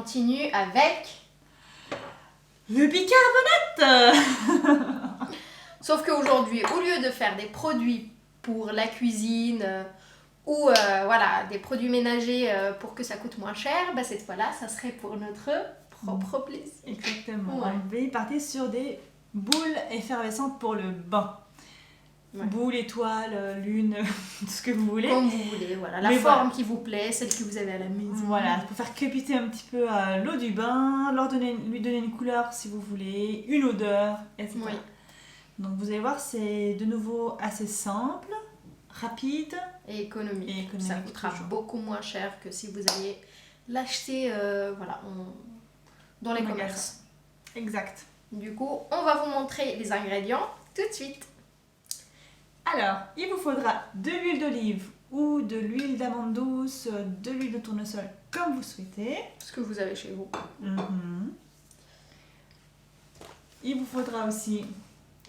continue avec le bicarbonate. Sauf qu'aujourd'hui, au lieu de faire des produits pour la cuisine ou voilà, des produits ménagers pour que ça coûte moins cher, bah, cette fois-là, ça serait pour notre propre plaisir. Exactement. Ouais. On va partir sur des boules effervescentes pour le bain. Ouais. Boules, étoiles, lune, tout ce que vous voulez. Comme vous voulez, voilà. La forme qui vous plaît, celle que vous avez à la maison. Voilà, pour faire crépiter un petit peu l'eau du bain, lui donner une couleur si vous voulez, une odeur, etc. Oui. Donc vous allez voir, c'est de nouveau assez simple, rapide et économique. Ça coûtera beaucoup moins cher que si vous alliez l'acheter voilà, dans les commerces. Exact. Du coup, on va vous montrer les ingrédients tout de suite. Alors, il vous faudra de l'huile d'olive ou de l'huile d'amande douce, de l'huile de tournesol, comme vous souhaitez. Ce que vous avez chez vous. Il vous faudra aussi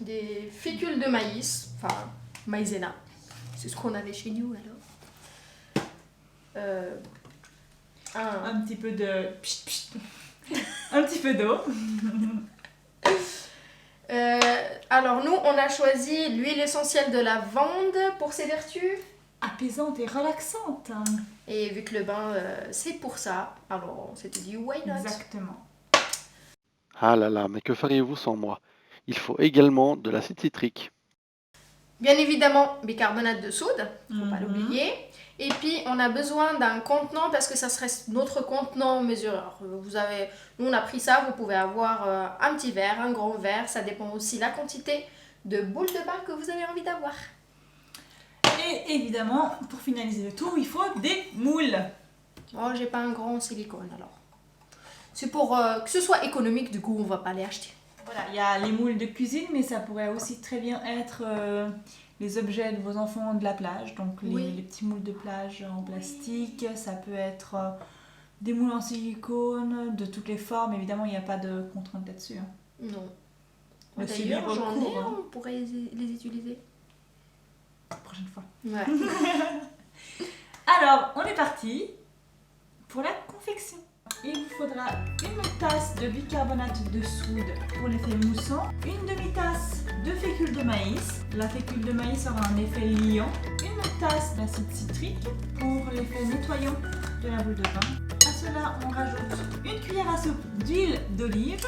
des fécules de maïs, enfin maïzena. C'est ce qu'on avait chez nous alors. Un petit peu de... un petit peu d'eau. Alors nous, on a choisi l'huile essentielle de lavande pour ses vertus apaisantes et relaxantes. Et vu que le bain, c'est pour ça, alors on s'était dit why not. Exactement. Ah là là, mais que feriez-vous sans moi? Il faut également de l'acide citrique. Bien évidemment, bicarbonate de soude, faut pas l'oublier. Et puis on a besoin d'un contenant parce que ça serait notre contenant mesureur. Nous on a pris ça, vous pouvez avoir un petit verre, un grand verre, ça dépend aussi la quantité de boules de bain que vous avez envie d'avoir. Et évidemment, pour finaliser le tout, il faut des moules. Oh, j'ai pas un grand silicone alors. C'est pour que ce soit économique, du coup on va pas les acheter. Voilà, il y a les moules de cuisine, mais ça pourrait aussi très bien être les objets de vos enfants de la plage. Donc les petits moules de plage en plastique, ça peut être des moules en silicone, de toutes les formes. Évidemment, il n'y a pas de contrainte là-dessus. Hein. Non. D'ailleurs, j'en ai, on pourrait les utiliser. La prochaine fois. Ouais. Alors, on est parti pour la confection. Il vous faudra une tasse de bicarbonate de soude pour l'effet moussant, une demi-tasse de fécule de maïs. La fécule de maïs aura un effet liant. Une tasse d'acide citrique pour l'effet nettoyant de la boule de bain. À cela, on rajoute une cuillère à soupe d'huile d'olive.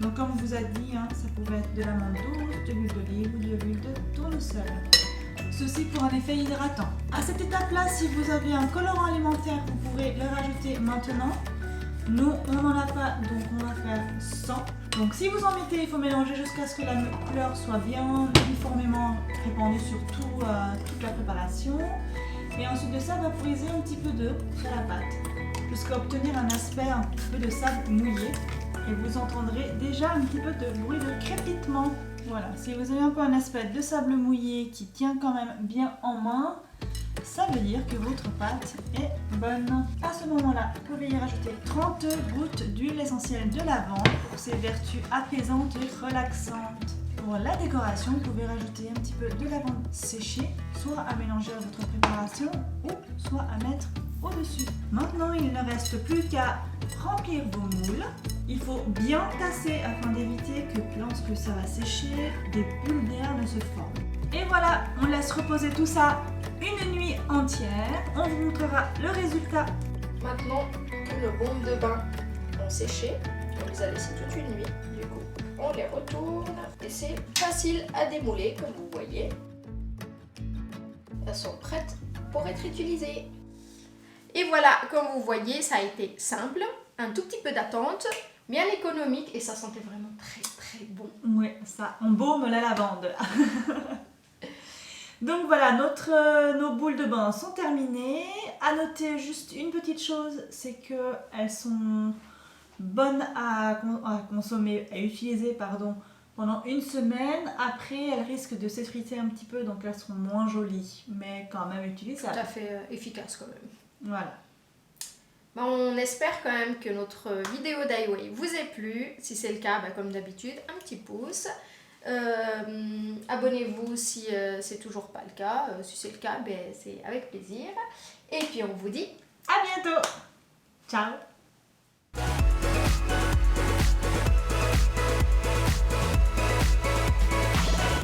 Donc comme on vous a dit, hein, ça pouvait être de l'amande douce, de l'huile d'olive ou de l'huile de tournesol. Ceci pour un effet hydratant. À cette étape-là, si vous avez un colorant alimentaire, vous pourrez le rajouter maintenant. Nous, on n'en a pas, donc on va faire sans. Donc si vous en mettez, il faut mélanger jusqu'à ce que la couleur soit bien uniformément répandue sur toute la préparation. Et ensuite de ça, vaporiser un petit peu d'eau sur la pâte jusqu'à obtenir un aspect un petit peu de sable mouillé. Et vous entendrez déjà un petit peu de bruit de crépitement. Voilà, si vous avez un peu un aspect de sable mouillé qui tient quand même bien en main, ça veut dire que votre pâte est bonne. À ce moment-là, vous pouvez y rajouter 30 gouttes d'huile essentielle de lavande pour ses vertus apaisantes et relaxantes. Pour la décoration, vous pouvez rajouter un petit peu de lavande séchée, soit à mélanger à votre préparation ou soit à mettre au-dessus. Maintenant, il ne reste plus qu'à remplir vos moules. Il faut bien tasser afin d'éviter que lorsque ça va sécher, des bulles d'air ne se forment. Et voilà, on laisse reposer tout ça une nuit entière. On vous montrera le résultat. Maintenant que nos bombes de bain ont séché, on les a laissées toute une nuit. Du coup, on les retourne et c'est facile à démouler comme vous voyez. Elles sont prêtes pour être utilisées. Et voilà, comme vous voyez, ça a été simple, un tout petit peu d'attente, bien économique et ça sentait vraiment très très bon. Oui, ça embaume la lavande. Donc voilà, nos boules de bain sont terminées. À noter juste une petite chose, c'est qu'elles sont bonnes à consommer, à utiliser pendant une semaine. Après, elles risquent de s'effriter un petit peu, donc elles seront moins jolies, mais quand même utilisables. Tout à fait efficace quand même. Voilà. On espère quand même que notre vidéo d'Highway vous ait plu. Si c'est le cas, comme d'habitude, un petit pouce. Abonnez-vous si c'est toujours pas le cas. Si c'est le cas, c'est avec plaisir. Et puis on vous dit à bientôt. Ciao.